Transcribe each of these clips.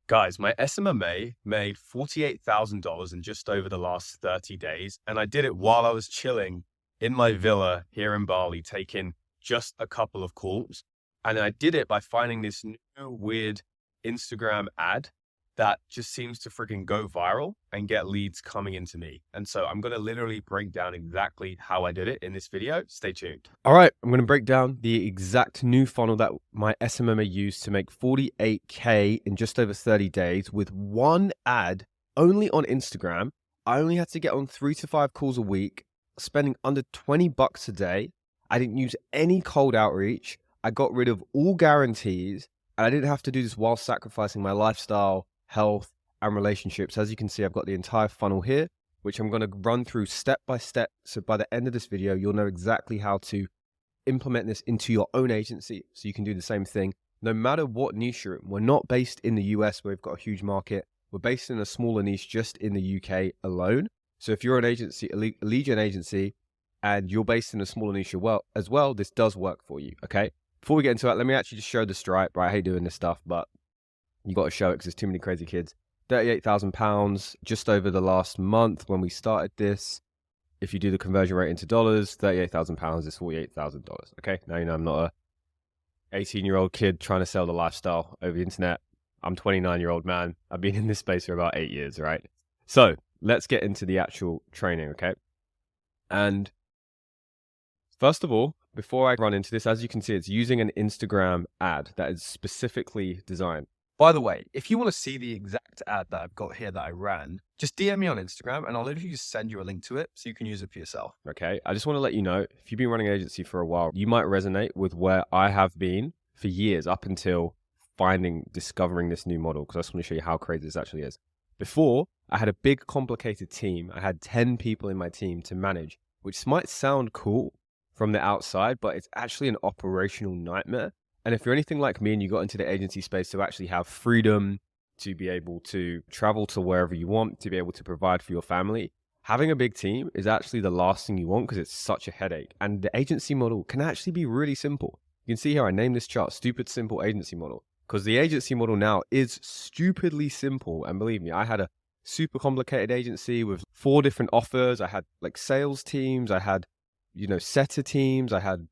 Guys, my SMMA made $48,000 in just over the last 30 days, and I did it while I was chilling in my villa here in Bali, taking just a couple of calls. And I did it by finding this new weird Instagram ad that just seems to freaking go viral and get leads coming into me. And so I'm going to literally break down exactly how I did it in this video. Stay tuned. All right, I'm going to break down the exact new funnel that my SMMA used to make 48K in just over 30 days with one ad only on Instagram. I only had to get on 3 to 5 calls a week, spending under $20 a day. I didn't use any cold outreach. I got rid of all guarantees, and I didn't have to do this while sacrificing my lifestyle, health, and relationships. As you can see, I've got the entire funnel here, which I'm going to run through step by step. So by the end of this video, you'll know exactly how to implement this into your own agency so you can do the same thing no matter what niche you're in. We're not based in the US where we've got a huge market. We're based in a smaller niche just in the UK alone. So if you're an agency, a lead gen agency, and you're based in a smaller niche as well, this does work for you, okay? Before we get into that, let me actually just show the Stripe, right? I hate doing this stuff, but you got to show it because there's too many crazy kids. £38,000 just over the last month when we started this. If you do the conversion rate into dollars, £38,000 is $48,000. Okay, now you know I'm not a 18-year-old kid trying to sell the lifestyle over the internet. I'm 29-year-old man. I've been in this space for about 8 years, right? So let's get into the actual training, okay? And first of all, before I run into this, as you can see, it's using an Instagram ad that is specifically designed. By the way, if you want to see the exact ad that I've got here that I ran, just DM me on Instagram and I'll literally just send you a link to it so you can use it for yourself. Okay, I just want to let you know, if you've been running an agency for a while, you might resonate with where I have been for years up until discovering this new model, because I just want to show you how crazy this actually is. Before, I had a big complicated team. I had 10 people in my team to manage, which might sound cool from the outside, but it's actually an operational nightmare. And if you're anything like me and you got into the agency space to actually have freedom, to be able to travel to wherever you want, to be able to provide for your family, having a big team is actually the last thing you want because it's such a headache. And the agency model can actually be really simple. You can see here I named this chart Stupid Simple Agency Model, because the agency model now is stupidly simple. And believe me, I had a super complicated agency with 4 different offers. I had like sales teams, I had, setter teams, I had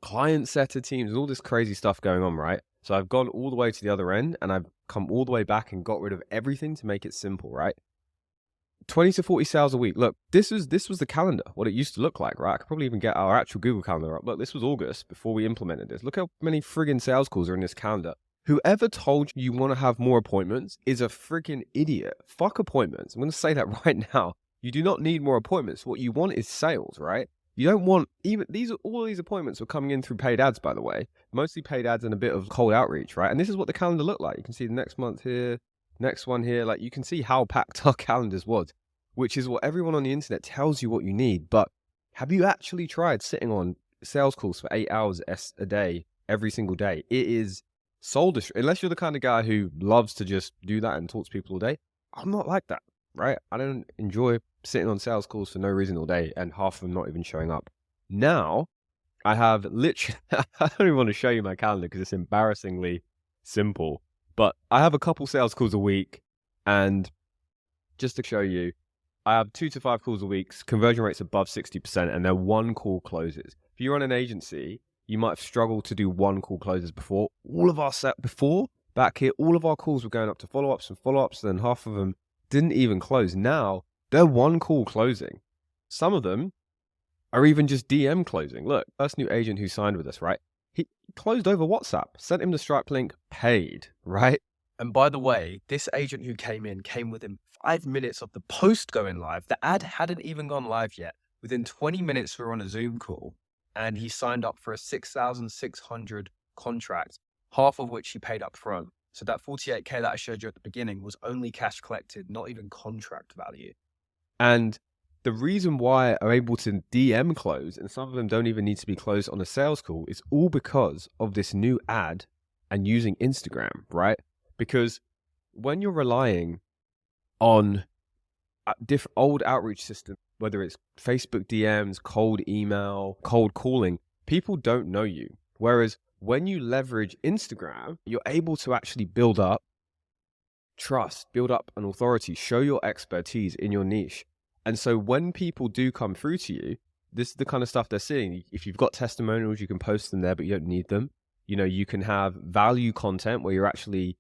client setter teams, and all this crazy stuff going on, right? So I've gone all the way to the other end and I've come all the way back and got rid of everything to make it simple, right? 20 to 40 sales a week. Look, this was the calendar, what it used to look like, right? I could probably even get our actual Google calendar up. Look, this was August before we implemented this. Look how many friggin' sales calls are in this calendar. Whoever told you want to have more appointments is a freaking idiot. Fuck appointments. I'm going to say that right now. You do not need more appointments. What you want is sales, right? You don't want all these appointments are coming in through paid ads, by the way, mostly paid ads and a bit of cold outreach, right? And this is what the calendar looked like. You can see the next month here, next one here. Like you can see how packed our calendars was, which is what everyone on the internet tells you what you need. But have you actually tried sitting on sales calls for 8 hours a day, every single day? It is soul destroying. Unless you're the kind of guy who loves to just do that and talk to people all day. I'm not like that, right? I don't enjoy sitting on sales calls for no reason all day and half of them not even showing up. Now, I have literally, I don't even want to show you my calendar because it's embarrassingly simple, but I have a couple sales calls a week, and just to show you, I have 2 to 5 calls a week, conversion rates above 60%, and they're 1 call closes. If you run an agency, you might have struggled to do 1 call closes before. Back here, all of our calls were going up to follow-ups, and half of them didn't even close. Now, they're 1 call closing. Some of them are even just DM closing. Look, first new agent who signed with us, right? He closed over WhatsApp, sent him the Stripe link, paid, right? And by the way, this agent who came within 5 minutes of the post going live. The ad hadn't even gone live yet. Within 20 minutes, we were on a Zoom call and he signed up for a 6,600 contract, half of which he paid up front. So that 48K that I showed you at the beginning was only cash collected, not even contract value. And the reason why I'm able to DM close, and some of them don't even need to be closed on a sales call, is all because of this new ad and using Instagram, right? Because when you're relying on different old outreach systems, whether it's Facebook DMs, cold email, cold calling, people don't know you. Whereas when you leverage Instagram, you're able to actually build up trust, build up an authority, show your expertise in your niche. And so when people do come through to you, this is the kind of stuff they're seeing. If you've got testimonials, you can post them there, but you don't need them. You can have value content where you're actually,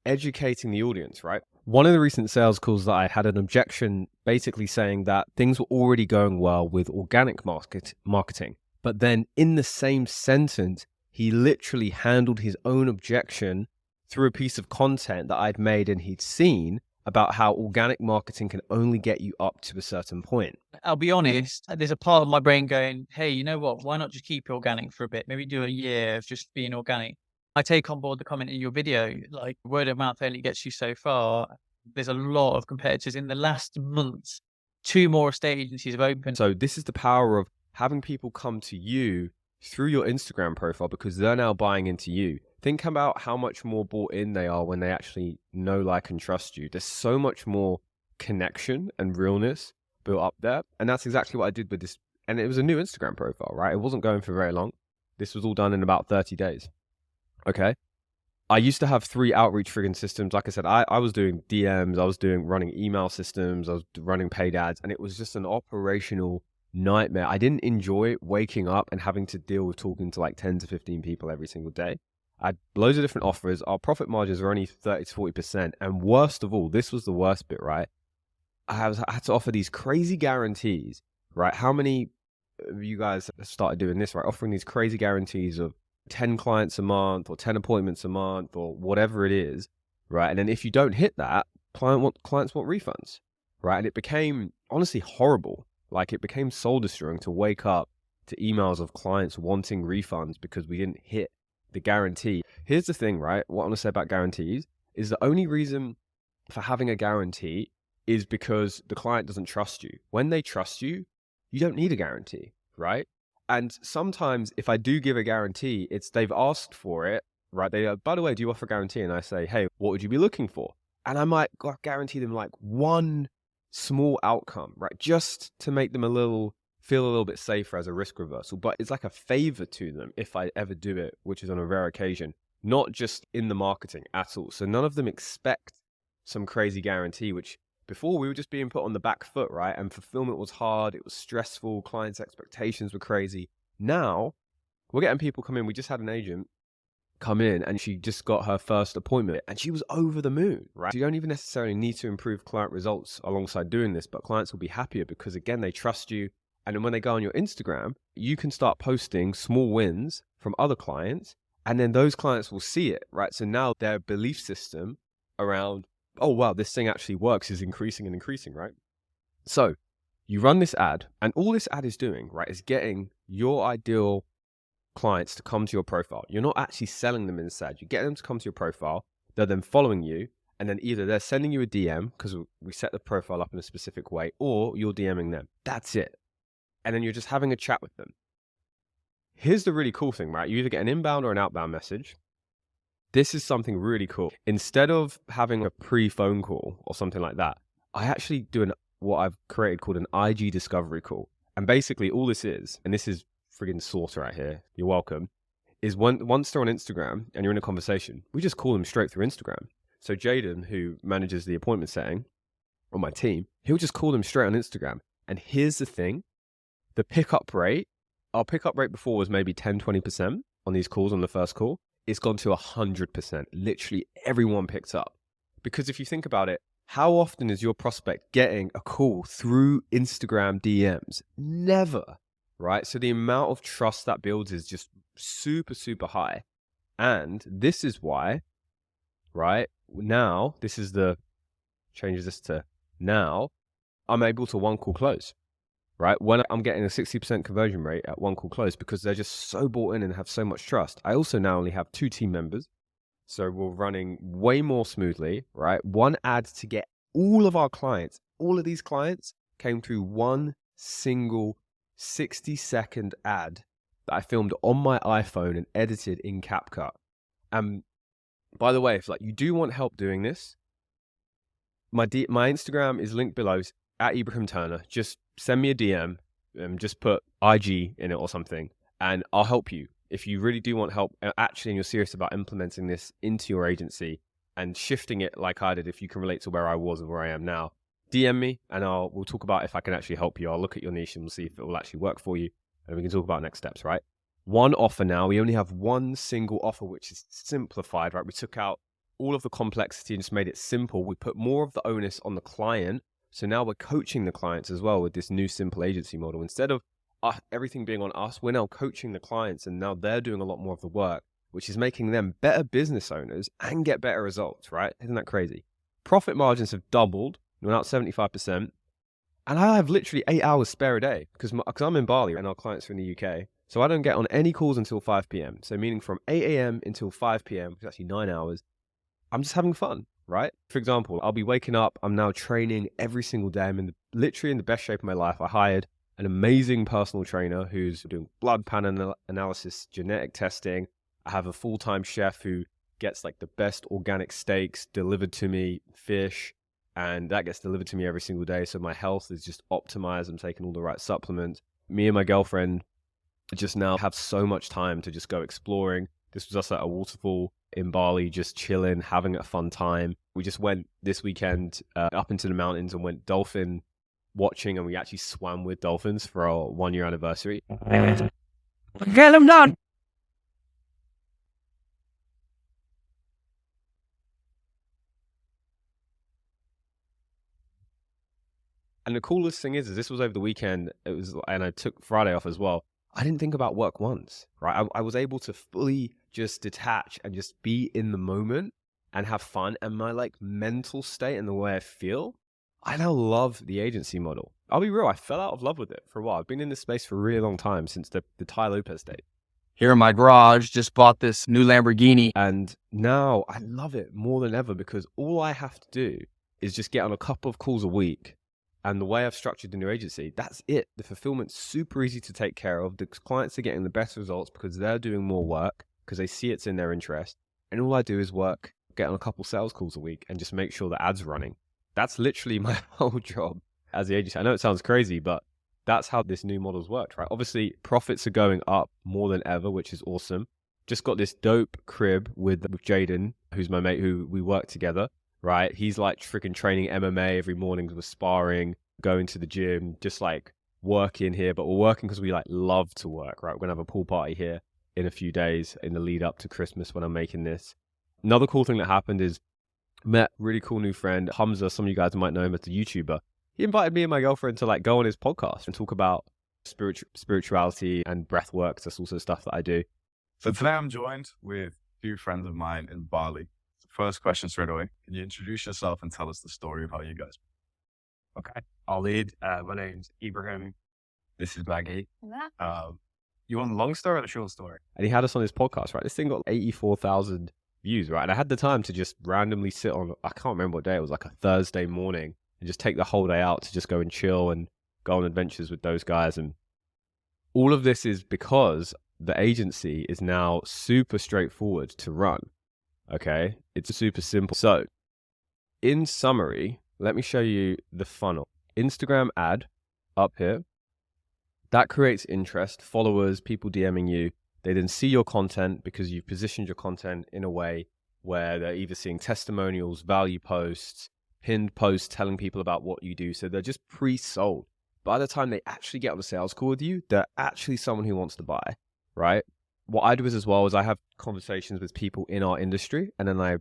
educating the audience, right? One of the recent sales calls that I had an objection basically saying that things were already going well with organic marketing. But then in the same sentence, he literally handled his own objection through a piece of content that I'd made and he'd seen about how organic marketing can only get you up to a certain point. I'll be honest, there's a part of my brain going, hey, you know what? Why not just keep organic for a bit? Maybe do a year of just being organic. I take on board the comment in your video, like word of mouth only gets you so far. There's a lot of competitors. In the last month, 2 more estate agencies have opened. So this is the power of having people come to you through your Instagram profile because they're now buying into you. Think about how much more bought in they are when they actually know, like, and trust you. There's so much more connection and realness built up there. And that's exactly what I did with this. And it was a new Instagram profile, right? It wasn't going for very long. This was all done in about 30 days. Okay. I used to have 3 outreach friggin' systems. Like I said, I was doing DMs, I was running email systems, I was running paid ads, and it was just an operational nightmare. I didn't enjoy waking up and having to deal with talking to like 10 to 15 people every single day. I had loads of different offers. Our profit margins were only 30 to 40%. And worst of all, this was the worst bit, right? I had to offer these crazy guarantees, right? How many of you guys started doing this, right? Offering these crazy guarantees of 10 clients a month or 10 appointments a month or whatever it is, right? And then if you don't hit that, clients want refunds, right? And it became honestly horrible. Like, it became soul destroying to wake up to emails of clients wanting refunds because we didn't hit the guarantee. Here's the thing, right? What I want to say about guarantees is the only reason for having a guarantee is because the client doesn't trust you. When they trust you, you don't need a guarantee, right? And sometimes if I do give a guarantee, it's they've asked for it, right? They go, by the way, do you offer a guarantee? And I say, hey, what would you be looking for? And I might guarantee them like one small outcome, right? Just to make them feel a little bit safer as a risk reversal. But it's like a favor to them if I ever do it, which is on a rare occasion, not just in the marketing at all. So none of them expect some crazy guarantee, which before we were just being put on the back foot, right? And fulfillment was hard. It was stressful. Clients' expectations were crazy. Now we're getting people come in. We just had an agent come in and she just got her first appointment and she was over the moon, right? You don't even necessarily need to improve client results alongside doing this, but clients will be happier because, again, they trust you. And then when they go on your Instagram, you can start posting small wins from other clients, and then those clients will see it, right? So now their belief system around, oh, wow, this thing actually works is increasing and increasing, right? So you run this ad, and all this ad is doing, right, is getting your ideal clients to come to your profile. You're not actually selling them inside. You get them to come to your profile. They're then following you, and then either they're sending you a DM because we set the profile up in a specific way, or you're DMing them. That's it. And then you're just having a chat with them. Here's the really cool thing, right? You either get an inbound or an outbound message. This is something really cool. Instead of having a pre-phone call or something like that, I actually do what I've created called an IG discovery call. And basically all this is, and this is friggin' slaughter right here, you're welcome, is once they're on Instagram and you're in a conversation, we just call them straight through Instagram. So Jaden, who manages the appointment setting on my team, he'll just call them straight on Instagram. And here's the thing. The pickup rate, our pickup rate before was maybe 10, 20% on these calls on the first call. It's gone to 100%. Literally everyone picks up. Because if you think about it, how often is your prospect getting a call through Instagram DMs? Never, right? So the amount of trust that builds is just super, super high. And this is why, right, now, changes this to now, I'm able to one call close. Right? When I'm getting a 60% conversion rate at one call close because they're just so bought in and have so much trust. I also now only have 2 team members. So we're running way more smoothly, right? One ad to get all of our clients. All of these clients came through one single 60-second ad that I filmed on my iPhone and edited in CapCut. And by the way, if you do want help doing this, my Instagram is linked below at Ibrahim Turner. Just send me a DM, just put IG in it or something, and I'll help you. If you really do want help, actually, and you're serious about implementing this into your agency, and shifting it like I did, if you can relate to where I was and where I am now, DM me and we'll talk about if I can actually help you. I'll look at your niche and we'll see if it will actually work for you. And we can talk about next steps, right? One offer now. We only have one single offer, which is simplified, right? We took out all of the complexity and just made it simple. We put more of the onus on the client. So now we're coaching the clients as well with this new simple agency model. Instead of everything being on us, we're now coaching the clients, and now they're doing a lot more of the work, which is making them better business owners and get better results, right? Isn't that crazy? Profit margins have doubled. We're now at 75%. And I have literally 8 hours spare a day because I'm in Bali and our clients are in the UK. So I don't get on any calls until 5 p.m. So meaning from 8 a.m. until 5 p.m., which is actually 9 hours, I'm just having fun, right? For example, I'll be waking up. I'm now training every single day. I'm literally in the best shape of my life. I hired an amazing personal trainer who's doing blood panel analysis, genetic testing. I have a full-time chef who gets like the best organic steaks delivered to me, fish, and that gets delivered to me every single day. So my health is just optimized. I'm taking all the right supplements. Me and my girlfriend just now have so much time to just go exploring. This was us at a waterfall in Bali, just chilling, having a fun time. We just went this weekend up into the mountains and went dolphin watching, and we actually swam with dolphins for our 1-year anniversary. Get them done. And the coolest thing is this was over the weekend. And I took Friday off as well. I didn't think about work once, right? I was able to fully just detach and just be in the moment and have fun. And my like mental state and the way I feel, I now love the agency model. I'll be real, I fell out of love with it for a while. I've been in this space for a really long time, since the Tai Lopez days. Here in my garage, just bought this new Lamborghini. And now I love it more than ever because all I have to do is just get on a couple of calls a week. And the way I've structured the new agency, that's it. The fulfillment's super easy to take care of. The clients are getting the best results because they're doing more work because they see it's in their interest. And all I do is get on a couple sales calls a week and just make sure the ad's running. That's literally my whole job as the agency. I know it sounds crazy, but that's how this new model's worked, right? Obviously, profits are going up more than ever, which is awesome. Just got this dope crib with Jaden, who's my mate, who we work together, right? He's like freaking training MMA every morning. We're sparring, going to the gym, just like working here. But we're working because we like love to work, right? We're going to have a pool party here in a few days in the lead up to Christmas when I'm making this. Another cool thing that happened is met really cool new friend, Hamza. Some of you guys might know him as a YouTuber. He invited me and my girlfriend to like go on his podcast and talk about spirituality and breath work. That's also stuff that I do. So today I'm joined with a few friends of mine in Bali. First question straight away. Can you introduce yourself and tell us the story of how you guys met? Okay, I'll lead. My name's Ibrahim. This is Maggie. You want the long story or the short story? And he had us on his podcast, right? This thing got 84,000 views, right? And I had the time to just randomly sit on, I can't remember what day, it was like a Thursday morning, and just take the whole day out to just go and chill and go on adventures with those guys. And all of this is because the agency is now super straightforward to run. Okay, it's super simple. So in summary, let me show you the funnel. Instagram ad up here, that creates interest, followers, people DMing you. They then see your content because you've positioned your content in a way where they're either seeing testimonials, value posts, pinned posts telling people about what you do. So they're just pre-sold. By the time they actually get on a sales call with you, they're actually someone who wants to buy, right? What I do is as well is I have conversations with people in our industry, and then I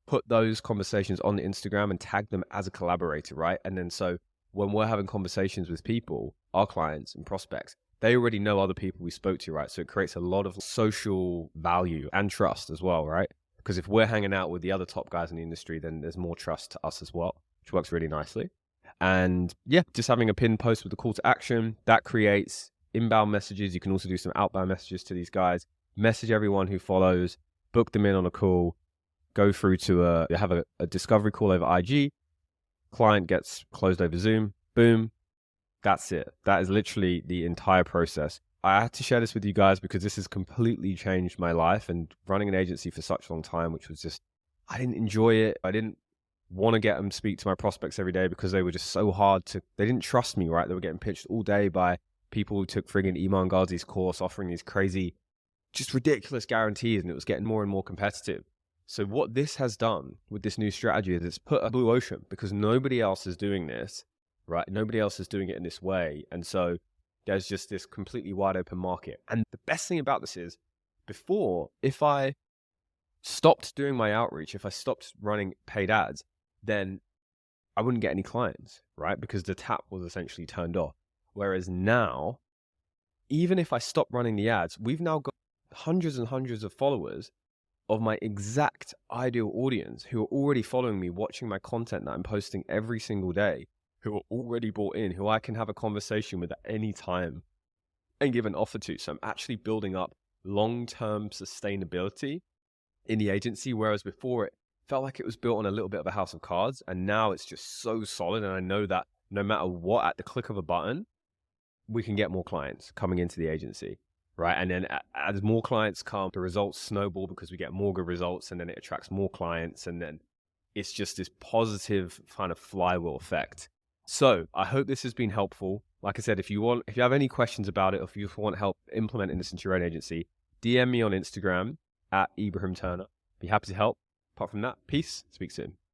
put those conversations on the Instagram and tag them as a collaborator, right? And then so when we're having conversations with people, our clients and prospects, they already know other people we spoke to, right? So it creates a lot of social value and trust as well, right? Because if we're hanging out with the other top guys in the industry, then there's more trust to us as well, which works really nicely. And yeah, just having a pinned post with a call to action, that creates inbound messages. You can also do some outbound messages to these guys, message everyone who follows, book them in on a call, go through to have a discovery call over IG, client gets closed over Zoom, boom, that's it. That is literally the entire process. I had to share this with you guys because this has completely changed my life, and running an agency for such a long time, which was just, I didn't enjoy it. I didn't want to get them speak to my prospects every day because they were just so hard they didn't trust me, right? They were getting pitched all day by people who took friggin' Iman Ghazi's course, offering these crazy, just ridiculous guarantees, and it was getting more and more competitive. So what this has done with this new strategy is it's put a blue ocean because nobody else is doing this, right? Nobody else is doing it in this way. And so there's just this completely wide open market. And the best thing about this is before, if I stopped doing my outreach, if I stopped running paid ads, then I wouldn't get any clients, right? Because the tap was essentially turned off. Whereas now, even if I stop running the ads, we've now got hundreds and hundreds of followers of my exact ideal audience who are already following me, watching my content that I'm posting every single day, who are already bought in, who I can have a conversation with at any time and give an offer to. So I'm actually building up long-term sustainability in the agency, whereas before it felt like it was built on a little bit of a house of cards, and now it's just so solid. And I know that no matter what, at the click of a button, we can get more clients coming into the agency, right? And then as more clients come, the results snowball because we get more good results, and then it attracts more clients, and then it's just this positive kind of flywheel effect. So I hope this has been helpful. Like I said, if you have any questions about it, or if you want help implementing this into your own agency, DM me on Instagram at Ibrahim Turner. Be happy to help. Apart from that, peace. Speak soon.